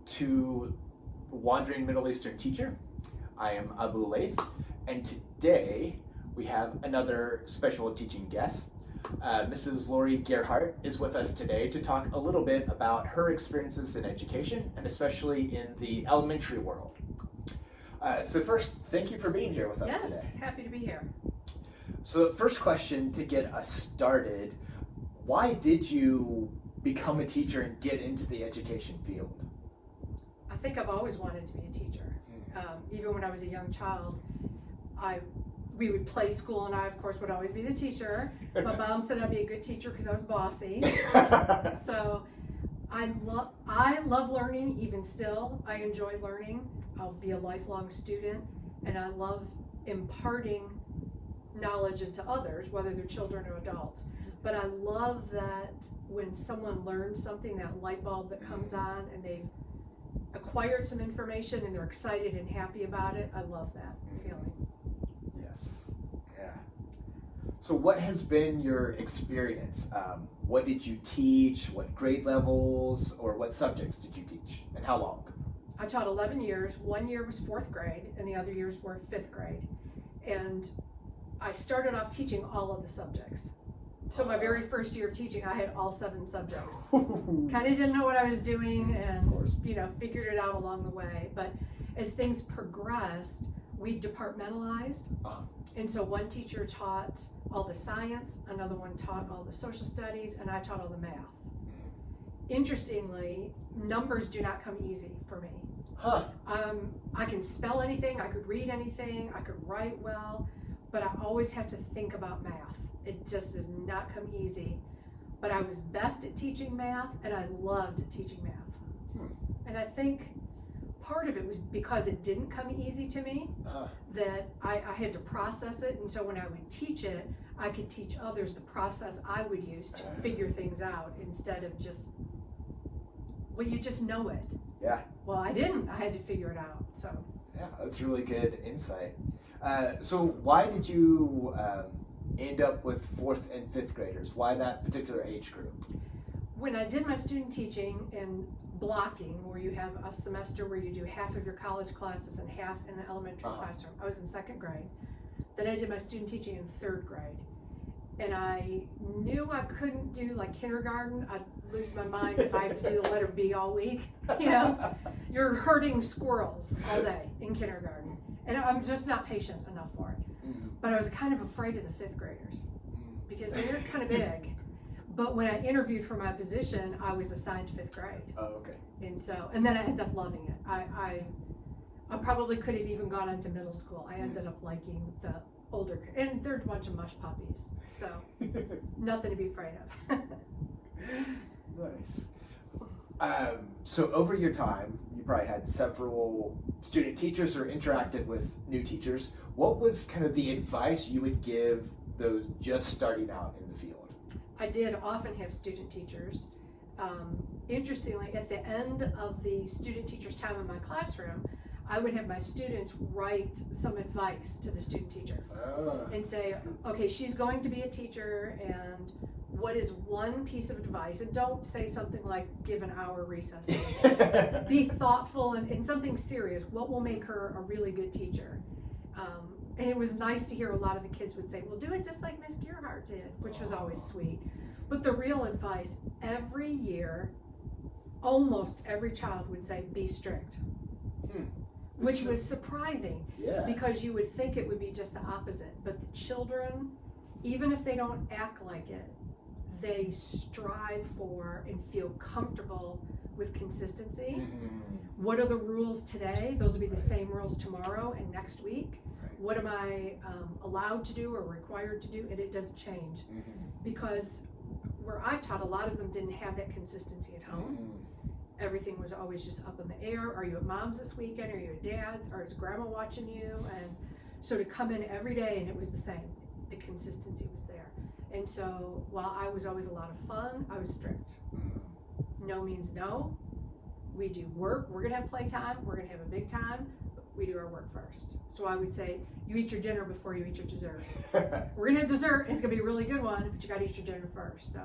to Wandering Middle Eastern Teacher. I am Abu Laith, and today we have another special teaching guest. Mrs. Lauri Gearhart is with us today to talk a little bit about her experiences in education, and especially in the elementary world. So first, thank you for being here with us today. Yes, happy to be here. So the first question to get us started, why did you become a teacher and get into the education field? I think I've always wanted to be a teacher. Even when I was a young child, we would play school, and I, of course, would always be the teacher. My mom said I'd be a good teacher because I was bossy. So I love learning, even still. I enjoy learning. I'll be a lifelong student, and I love imparting knowledge into others, whether they're children or adults. But I love that when someone learns something, that light bulb that comes on, and they've acquired some information and they're excited and happy about it. I love that feeling. Yes. Yeah. So what has been your experience? What did you teach? What grade levels or what subjects did you teach, and how long? I taught 11 years. 1 year was 4th grade and the other years were 5th grade. And I started off teaching all of the subjects. So my very first year of teaching, I had all 7 subjects. Kind of didn't know what I was doing, and figured it out along the way. But as things progressed, we departmentalized. And so one teacher taught all the science, another one taught all the social studies, and I taught all the math. Interestingly, numbers do not come easy for me. I can spell anything, I could read anything, I could write well, but I always have to think about math. It just does not come easy. But I was best at teaching math, and I loved teaching math. And I think part of it was because it didn't come easy to me, that I had to process it. And so when I would teach it, I could teach others the process I would use to figure things out, instead of just, well, you just know it. Yeah. Well, I didn't. I had to figure it out. So. Yeah, that's really good insight. So why did you end up with 4th and 5th graders? Why that particular age group? When I did my student teaching in blocking, where you have a semester where you do half of your college classes and half in the elementary classroom, I was in 2nd grade. Then I did my student teaching in 3rd grade. And I knew I couldn't do like kindergarten. I'd lose my mind if I had to do the letter B all week. You're herding squirrels all day in kindergarten. And I'm just not patient enough for it. But I was kind of afraid of the 5th graders because they're kind of big. But when I interviewed for my position, I was assigned to 5th grade. Oh, okay. And then I ended up loving it. I probably could have even gone into middle school. I ended up liking the older, and they're a bunch of mush puppies, so nothing to be afraid of. Nice. So over your time, you probably had several student teachers or interacted with new teachers. What was kind of the advice you would give those just starting out in the field? I did often have student teachers. Interestingly, at the end of the student teacher's time in my classroom, I would have my students write some advice to the student teacher and say, okay, she's going to be a teacher, and what is one piece of advice? And don't say something like give an hour recess. Be thoughtful and something serious. What will make her a really good teacher? And it was nice to hear a lot of the kids would say, well, do it just like Miss Gearhart did, which was always sweet. But the real advice, every year, almost every child would say, be strict. Which was surprising, because you would think it would be just the opposite. But the children, even if they don't act like it, they strive for and feel comfortable with consistency. What are the rules today? Those will be the same rules tomorrow and next week. What am I allowed to do or required to do? And it doesn't change. Because where I taught, a lot of them didn't have that consistency at home. Everything was always just up in the air. Are you at mom's this weekend? Are you at dad's? Or is grandma watching you? And so to come in every day and it was the same, the consistency was there. And so while I was always a lot of fun, I was strict. No means no. We do work. We're gonna have playtime. We're gonna have a big time. But we do our work first. So I would say, you eat your dinner before you eat your dessert. We're gonna have dessert. It's gonna be a really good one, but you gotta eat your dinner first.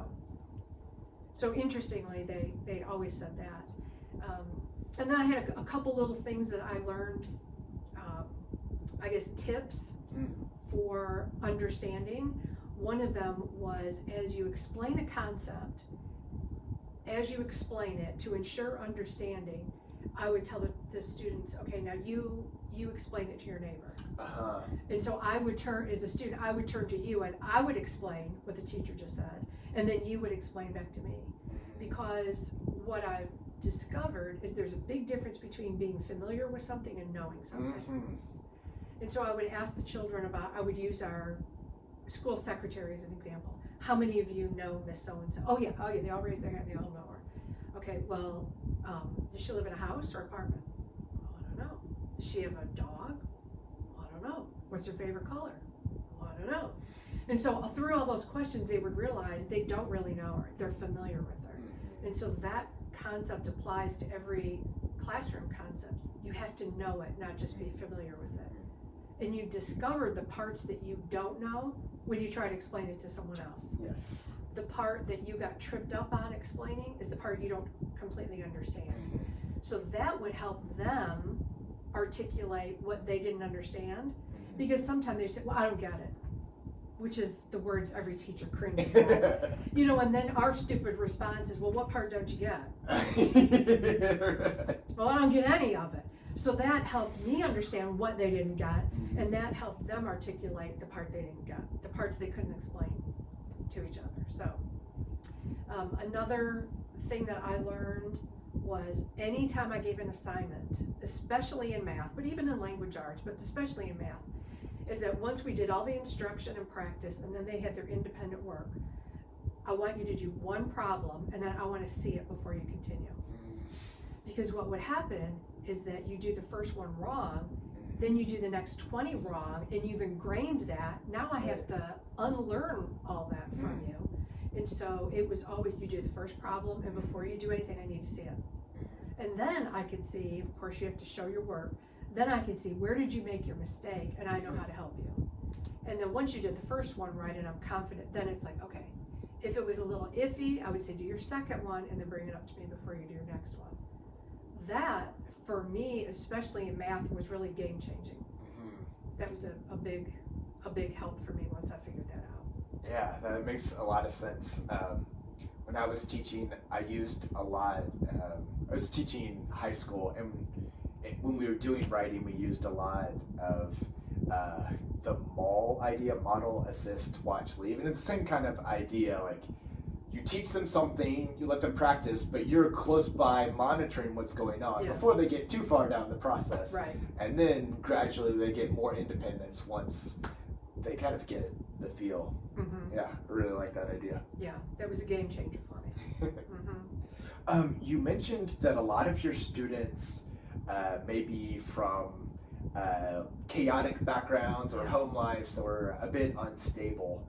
So interestingly, they'd always said that. And then I had a couple little things that I learned, I guess tips for understanding. One of them was, as you explain a concept, as you explain it, to ensure understanding, I would tell the students, okay, now you explain it to your neighbor. And so I would turn, as a student, I would turn to you and I would explain what the teacher just said, and then you would explain back to me. Because what I've discovered is there's a big difference between being familiar with something and knowing something. And so I would ask the children about, I would use our school secretary as an example. How many of you know Miss So-and-so? Oh yeah, they all raise their hand, they all know her. Okay, well, does she live in a house or apartment? Well, I don't know. Does she have a dog? Well, I don't know. What's her favorite color? Well, I don't know. And so through all those questions, they would realize they don't really know her. They're familiar with her. And so that concept applies to every classroom concept. You have to know it, not just be familiar with it. And you discover the parts that you don't know when you try to explain it to someone else. Yes. The part that you got tripped up on explaining is the part you don't completely understand. So that would help them articulate what they didn't understand, because sometimes they say, well, I don't get it, which is the words every teacher cringes at. And then our stupid response is, well, what part don't you get? Well, I don't get any of it. So that helped me understand what they didn't get, and that helped them articulate the part they didn't get, the parts they couldn't explain to each other. So another thing that I learned was anytime I gave an assignment, especially in math, but even in language arts, but especially in math, is that once we did all the instruction and practice and then they had their independent work, I want you to do one problem and then I want to see it before you continue. Because what would happen is that you do the first one wrong, then you do the next 20 wrong, and you've ingrained that. Now I have to unlearn all that from you. And so it was always, you do the first problem, and before you do anything, I need to see it. And then I could see, of course you have to show your work, then I could see where did you make your mistake, and I know how to help you. And then once you did the first one right, and I'm confident, then it's like, okay, if it was a little iffy, I would say do your second one, and then bring it up to me before you do your next one. That, for me, especially in math, was really game changing. That was a big help for me once I figured that out. Yeah, that makes a lot of sense. When I was teaching, I used a lot, I was teaching high school, and when we were doing writing, we used a lot of the MAL idea, model, assist, watch, leave. And it's the same kind of idea, like you teach them something, you let them practice, but you're close by monitoring what's going on before they get too far down the process. Right. And then gradually they get more independence once they kind of get the feel. Yeah, I really like that idea. Yeah, that was a game changer for me. You mentioned that a lot of your students may be from chaotic backgrounds or home lives or a bit unstable.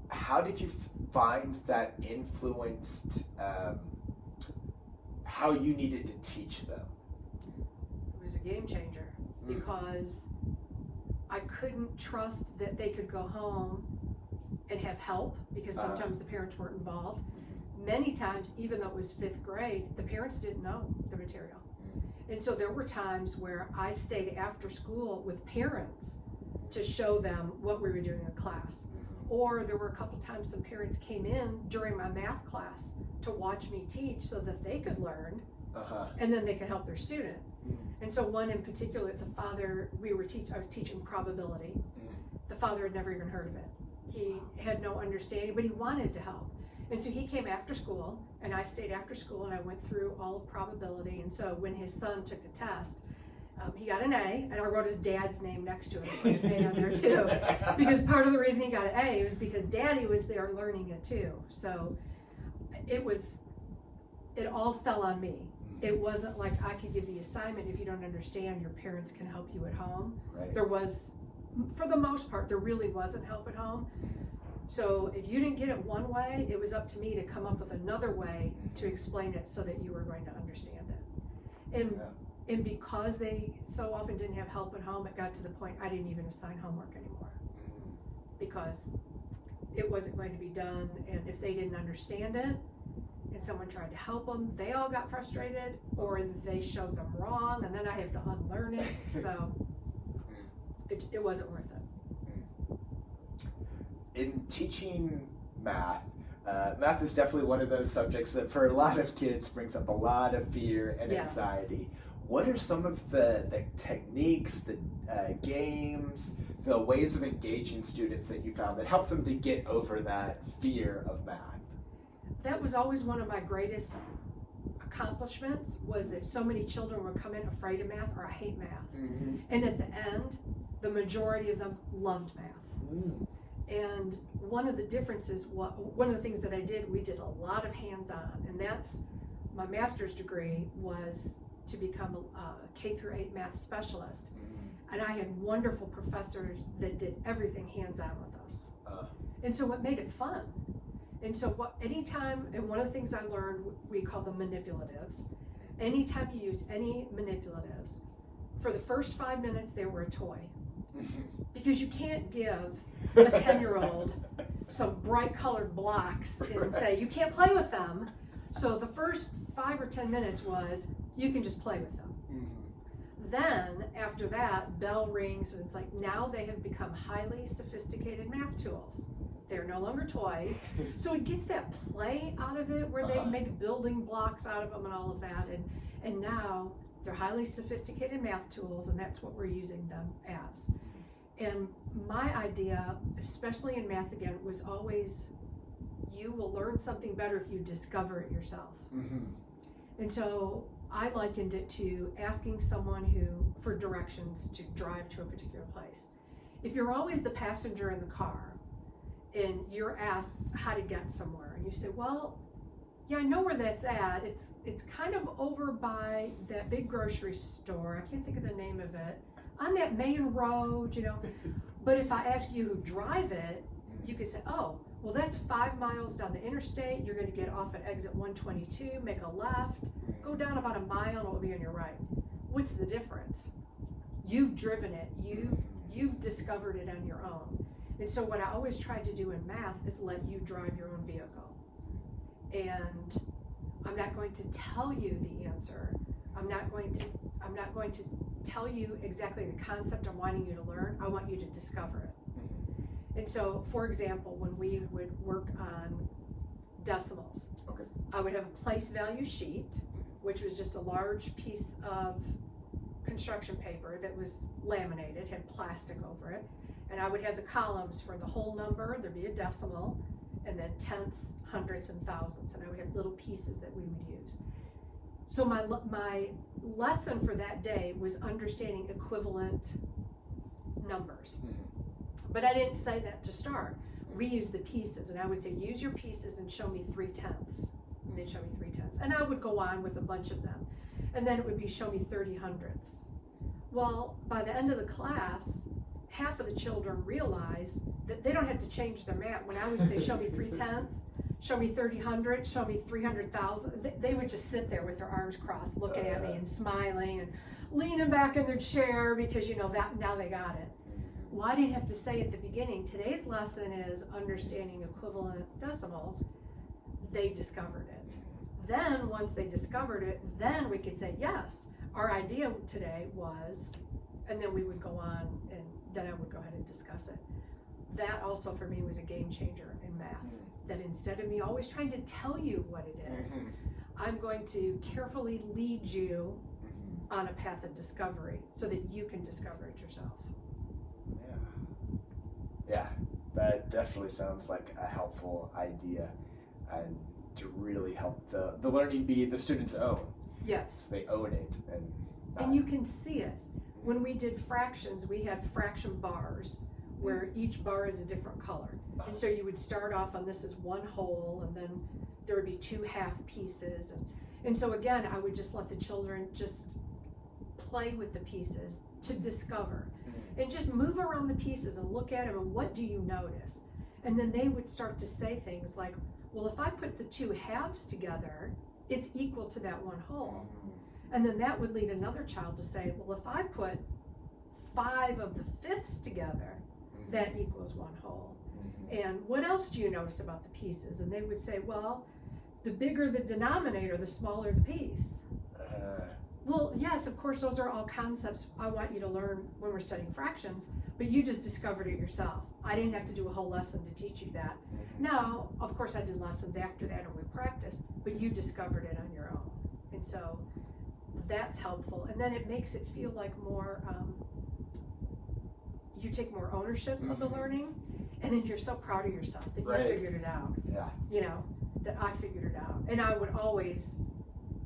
How did you find that influenced how you needed to teach them? It was a game changer because I couldn't trust that they could go home and have help, because sometimes the parents weren't involved. Many times, even though it was 5th grade, the parents didn't know the material. And so there were times where I stayed after school with parents to show them what we were doing in class. Or there were a couple times some parents came in during my math class to watch me teach so that they could learn, and then they could help their student. And so one in particular, the father, I was teaching probability. The father had never even heard of it. He had no understanding, but he wanted to help. And so he came after school, and I stayed after school, and I went through all of probability. And so when his son took the test, he got an A, and I wrote his dad's name next to it. I put an A on there too, because part of the reason he got an A was because Daddy was there learning it too. So it all fell on me. It wasn't like I could give the assignment. If you don't understand, your parents can help you at home. Right. There was, for the most part, there really wasn't help at home. So if you didn't get it one way, it was up to me to come up with another way to explain it so that you were going to understand it. And because they so often didn't have help at home, it got to the point I didn't even assign homework anymore, because it wasn't going to be done. And if they didn't understand it, and someone tried to help them, they all got frustrated, or they showed them wrong, and then I have to unlearn it. So it wasn't worth it. In teaching math, math is definitely one of those subjects that for a lot of kids brings up a lot of fear and Yes. anxiety. What are some of the techniques, the games, the ways of engaging students that you found that help them to get over that fear of math? That was always one of my greatest accomplishments, was that so many children would come in afraid of math or I hate math. Mm-hmm. And at the end, the majority of them loved math. Mm. And one of the differences, one of the things that I did, we did a lot of hands-on, and that's my master's degree was to become a K through 8 math specialist. And I had wonderful professors that did everything hands-on with us. And so what made it fun? And so anytime, and one of the things I learned, we call them manipulatives. Anytime you use any manipulatives, for the first 5 minutes they were a toy. Because you can't give a 10-year-old some bright colored blocks and say, you can't play with them. So the first 5 or 10 minutes was, you can just play with them. Mm-hmm. Then after that, bell rings and it's like, now they have become highly sophisticated math tools. They're no longer toys. So it gets that play out of it where they make building blocks out of them and all of that. And now they're highly sophisticated math tools, and that's what we're using them as. And my idea, especially in math again, was always, you will learn something better if you discover it yourself. Mm-hmm. And so I likened it to asking someone for directions to drive to a particular place. If you're always the passenger in the car and you're asked how to get somewhere, and you say, well, yeah, I know where that's at. It's kind of over by that big grocery store. I can't think of the name of it. On that main road, But if I ask you who drive it, you could say, oh, well, that's 5 miles down the interstate. You're going to get off at exit 122, make a left, go down about a mile, and it will be on your right. What's the difference? You've driven it. You've discovered it on your own. And so what I always tried to do in math is let you drive your own vehicle. And I'm not going to tell you the answer. I'm not going to tell you exactly the concept I'm wanting you to learn. I want you to discover it. Mm-hmm. And so, for example, when we would work on decimals, I would have a place value sheet, which was just a large piece of construction paper that was laminated, had plastic over it, and I would have the columns for the whole number. There'd be a decimal, and then tenths, hundredths, and thousandths, and I would have little pieces that we would use. So my lesson for that day was understanding equivalent numbers. Mm-hmm. But I didn't say that to start. We used the pieces, and I would say, use your pieces and show me 3/10. And they'd show me 3/10. And I would go on with a bunch of them. And then it would be, show me 30 hundredths. Well, by the end of the class, half of the children realized that they don't have to change their math. When I would say, show me 3/10, show me 30 hundredths, show me 300,000, they would just sit there with their arms crossed, looking at me and smiling and leaning back in their chair because, that now they got it. Well, I didn't have to say at the beginning, today's lesson is understanding equivalent decimals. They discovered it. Then once they discovered it, then we could say, yes, our idea today was, and then we would go on and then I would go ahead and discuss it. That also for me was a game changer in math. That instead of me always trying to tell you what it is, I'm going to carefully lead you on a path of discovery so that you can discover it yourself. Yeah, that definitely sounds like a helpful idea, and to really help the learning be the student's own. Yes. They own it. And you can see it. When we did fractions, we had fraction bars where each bar is a different color. And so you would start off on this as one whole, and then there would be 2 half pieces. And so again, I would just let the children just play with the pieces to discover. And just move around the pieces and look at them and what do you notice? And then they would start to say things like, well, if I put the 2 halves together, it's equal to that one whole. And then that would lead another child to say, well, if I put 5 of the fifths together, that equals one whole. And what else do you notice about the pieces? And they would say, well, the bigger the denominator, the smaller the piece. Well, yes, of course, those are all concepts I want you to learn when we're studying fractions, but you just discovered it yourself. I didn't have to do a whole lesson to teach you that. Now, of course, I did lessons after that and we practiced, but you discovered it on your own. And so that's helpful. And then it makes it feel like more, you take more ownership of the learning, and then you're so proud of yourself that you figured it out. Yeah. You know, that I figured it out. And I would always,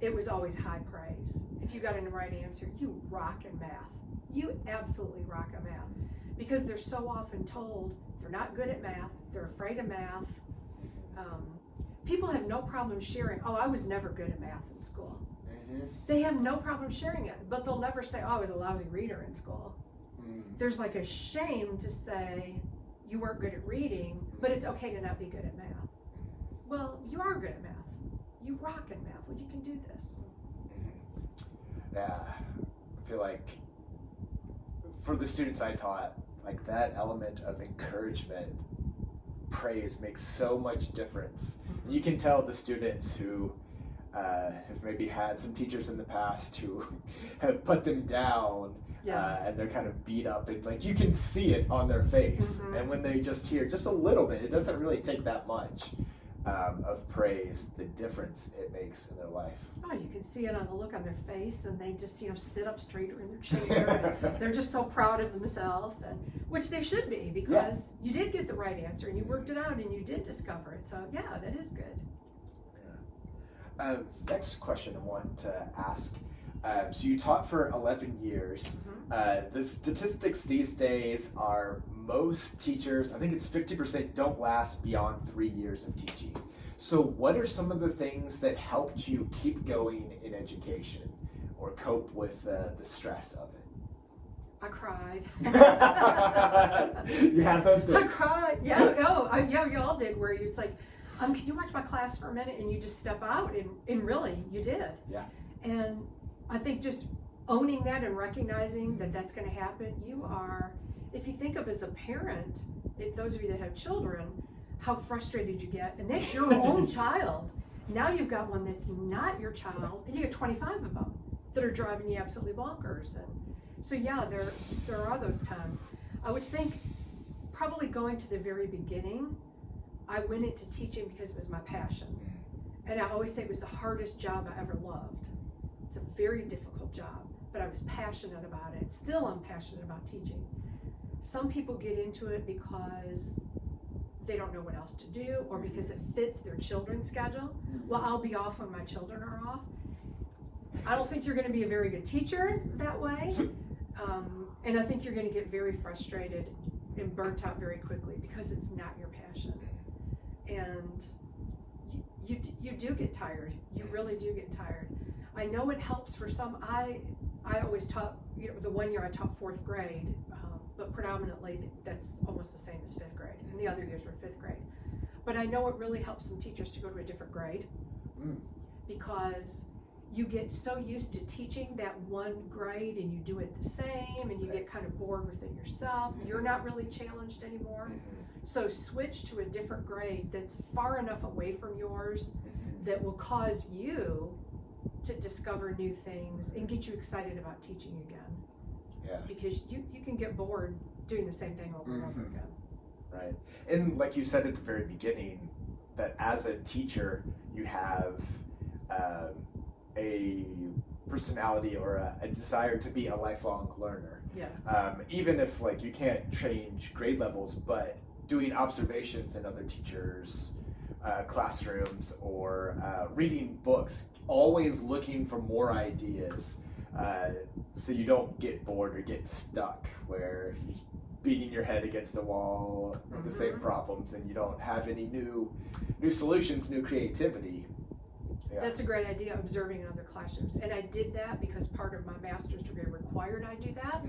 it was always high praise. If you got in the right answer, you rock in math. You absolutely rock in math. Because they're so often told they're not good at math, they're afraid of math. People have no problem sharing, oh, I was never good at math in school. They have no problem sharing it, but they'll never say, oh, I was a lousy reader in school. There's like a shame to say you weren't good at reading, but it's okay to not be good at math. Well, you are good at math. You rock in math. Well, you can do this. Yeah, I feel like for the students I taught, like that element of encouragement, praise makes so much difference. You can tell the students who have maybe had some teachers in the past who have put them down, and they're kind of beat up, and like you can see it on their face. And when they just hear just a little bit, it doesn't really take that much of praise, the difference it makes in their life. Oh, you can see it on the look on their face, and they just, sit up straighter in their chair. And they're just so proud of themselves, and which they should be, because you did get the right answer, and you worked it out, and you did discover it. So yeah, that is good. Next question I want to ask. So you taught for 11 years. The statistics these days are most teachers, I think it's 50%, don't last beyond 3 years of teaching. So what are some of the things that helped you keep going in education or cope with the stress of it? I cried. You had those days? I cried. Yeah, you all did, where it's like, can you watch my class for a minute? And you just step out, and really, you did. Yeah. And I think just owning that and recognizing that that's going to happen, you are, if you think of as a parent, if those of you that have children, how frustrated you get, and that's your own child. Now you've got one that's not your child, and you get 25 of them that are driving you absolutely bonkers. And so yeah, there are those times. I would think probably going to the very beginning, I went into teaching because it was my passion. And I always say it was the hardest job I ever loved. It's a very difficult job, but I was passionate about it. Still I'm passionate about teaching. Some people get into it because they don't know what else to do, or because it fits their children's schedule. Well, I'll be off when my children are off. I don't think you're going to be a very good teacher that way. And I think you're going to get very frustrated and burnt out very quickly because it's not your passion. And you do get tired. You really do get tired. I know it helps for some. I always taught, the 1 year I taught 4th grade, but predominantly that's almost the same as 5th grade. And the other years were 5th grade. But I know it really helps some teachers to go to a different grade because you get so used to teaching that one grade and you do it the same and you get kind of bored with it yourself. You're not really challenged anymore. So switch to a different grade that's far enough away from yours that will cause you to discover new things and get you excited about teaching again. Yeah. Because you can get bored doing the same thing over and over again. Right. And like you said at the very beginning, that as a teacher, you have a personality or a desire to be a lifelong learner. Yes. Even if like you can't change grade levels, but doing observations in other teachers' classrooms or reading books, always looking for more ideas, so you don't get bored or get stuck where you're beating your head against the wall with the same problems and you don't have any new solutions, new creativity. Yeah. That's a great idea, observing in other classrooms. And I did that because part of my master's degree required I do that.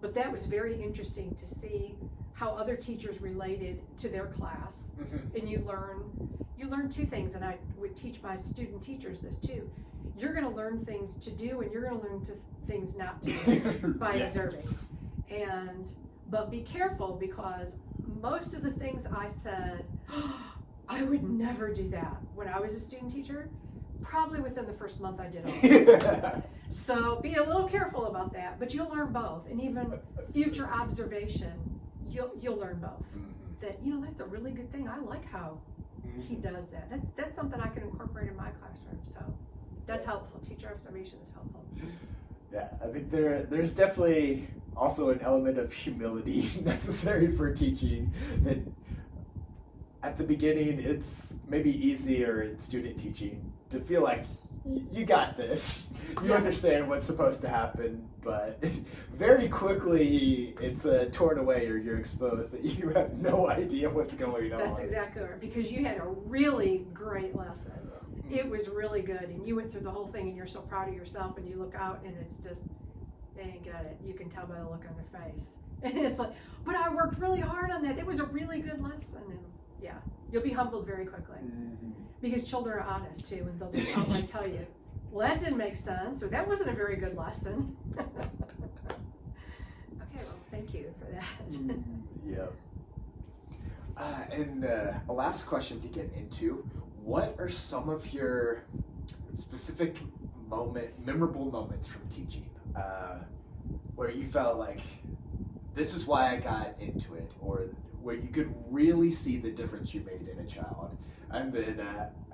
But that was very interesting to see how other teachers related to their class. And you learn two things, and I would teach my student teachers this too. You're going to learn things to do, and you're going to learn things not to do by observing. But be careful, because most of the things I said, I would never do that. When I was a student teacher, probably within the first month I did all. So be a little careful about that, but you'll learn both. And even future observation, you'll learn both. That, that's a really good thing. I like how he does that. That's something I can incorporate in my classroom. So that's helpful. Teacher observation is helpful. Yeah, I think there's definitely also an element of humility necessary for teaching, that at the beginning it's maybe easier in student teaching to feel like you got this, you Yes. understand what's supposed to happen, but very quickly it's torn away, or you're exposed that you have no idea what's going on. That's exactly right, because you had a really great lesson. It was really good, and you went through the whole thing, and you're so proud of yourself, and you look out, and it's just, they didn't get it. You can tell by the look on their face. And it's like, but I worked really hard on that. It was a really good lesson. And yeah, you'll be humbled very quickly. Because children are honest too, and they'll just outright tell you, well, that didn't make sense, or that wasn't a very good lesson. Okay, well, thank you for that. Yeah. And a last question to get into, what are some of your specific memorable moments from teaching, where you felt like, this is why I got into it, or where you could really see the difference you made in a child? And then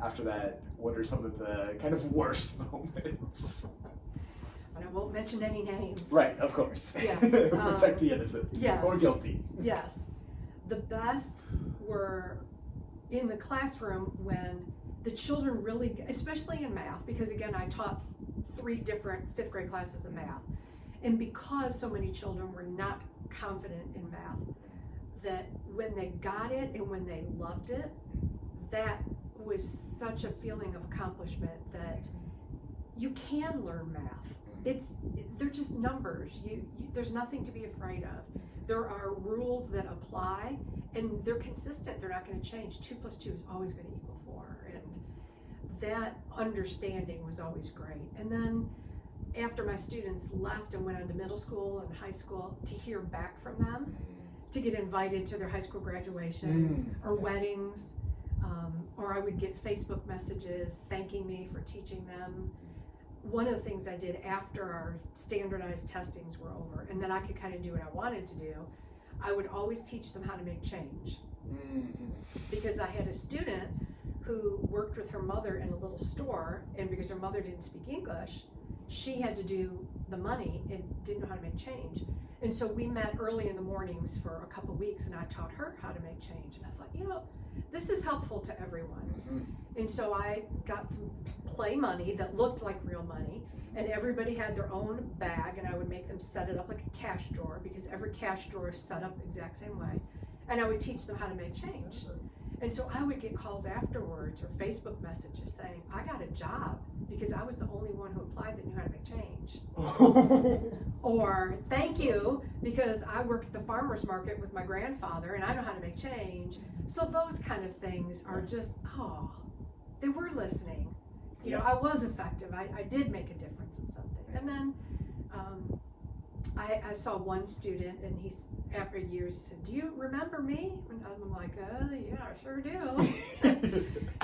after that, what are some of the kind of worst moments? But I won't mention any names. Right, of course. Yes. Protect the innocent. Yes. Or guilty. Yes. The best were in the classroom when the children really, especially in math, because again, I taught 3 different 5th grade classes of math. And because so many children were not confident in math, that when they got it and when they loved it, that was such a feeling of accomplishment, that you can learn math. They're just numbers. There's nothing to be afraid of. There are rules that apply, and they're consistent. They're not going to change. 2 + 2 is always going to equal 4, and that understanding was always great. And then after my students left and went on to middle school and high school, to hear back from them, to get invited to their high school graduations or weddings, or I would get Facebook messages thanking me for teaching them. One of the things I did after our standardized testings were over, and then I could kind of do what I wanted to do, I would always teach them how to make change. Because I had a student who worked with her mother in a little store, and because her mother didn't speak English, she had to do the money and didn't know how to make change. And so we met early in the mornings for a couple weeks, and I taught her how to make change. And I thought, this is helpful to everyone. And so I got some play money that looked like real money, and everybody had their own bag, and I would make them set it up like a cash drawer, because every cash drawer is set up the exact same way. And I would teach them how to make change. And so I would get calls afterwards or Facebook messages saying, I got a job because I was the only one who applied that knew how to make change. Or, thank you, because I work at the farmer's market with my grandfather and I know how to make change. So those kind of things are just, they were listening. I was effective. I did make a difference in something. And then I saw one student, and after years, he said, do you remember me? And I'm like, yeah, I sure do.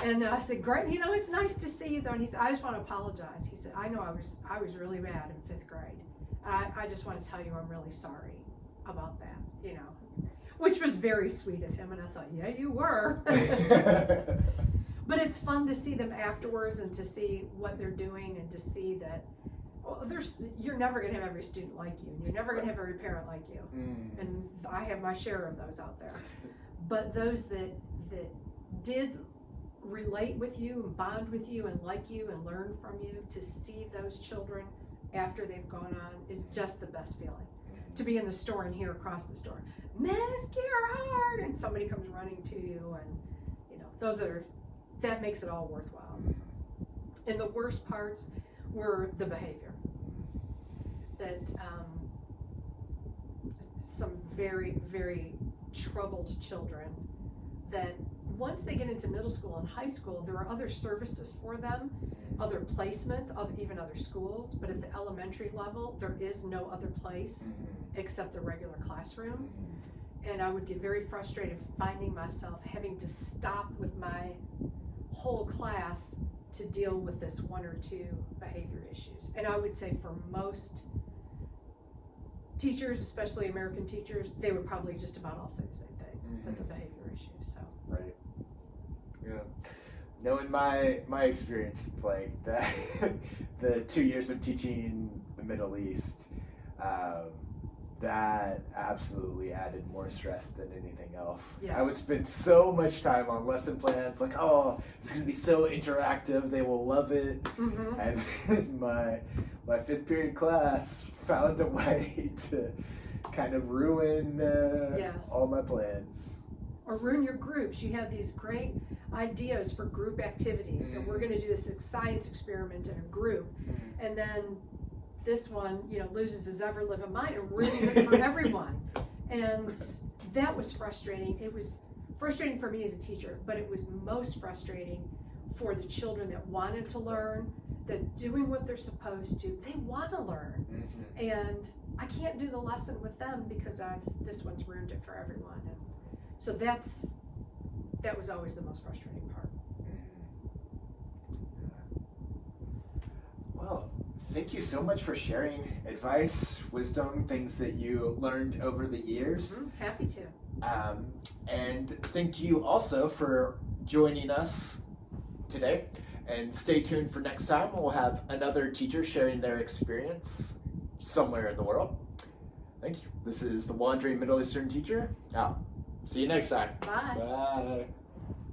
And I said, great, it's nice to see you though. And he said, I just want to apologize. He said, I know I was really bad in 5th grade. I just want to tell you I'm really sorry about that, which was very sweet of him. And I thought, yeah, you were. But it's fun to see them afterwards and to see what they're doing, and to see that, you're never going to have every student like you, and you're never going to have every parent like you. And I have my share of those out there. But those that did relate with you and bond with you and like you and learn from you, to see those children after they've gone on is just the best feeling. To be in the store and hear across the store, Miss Gearhart, and somebody comes running to you, and that makes it all worthwhile. And the worst parts were the behavior. That some very, very troubled children, that once they get into middle school and high school, there are other services for them, other placements, even other schools, but at the elementary level, there is no other place except the regular classroom. and I would get very frustrated finding myself having to stop with my whole class to deal with this one or two behavior issues. And I would say for most teachers, especially American teachers, they would probably just about all say the same thing, that the behavior issues. So right, yeah. Knowing my experience, like that, the 2 years of teaching the Middle East, that absolutely added more stress than anything else. Yes. I would spend so much time on lesson plans, like, oh, it's going to be so interactive, they will love it. And then my fifth period class found a way to kind of ruin all my plans. Or ruin your groups. You have these great ideas for group activities, and we're going to do this science experiment in a group, and then this one, loses his ever-living mind and ruins it for everyone. And that was frustrating. It was frustrating for me as a teacher, but it was most frustrating for the children that wanted to learn, that doing what they're supposed to, they want to learn. And I can't do the lesson with them because this one's ruined it for everyone. And so that was always the most frustrating part. Well, thank you so much for sharing advice, wisdom, things that you learned over the years. Happy to. And thank you also for joining us today. And stay tuned for next time. We'll have another teacher sharing their experience somewhere in the world. Thank you. This is the Wandering Middle Eastern Teacher out. See you next time. Bye. Bye.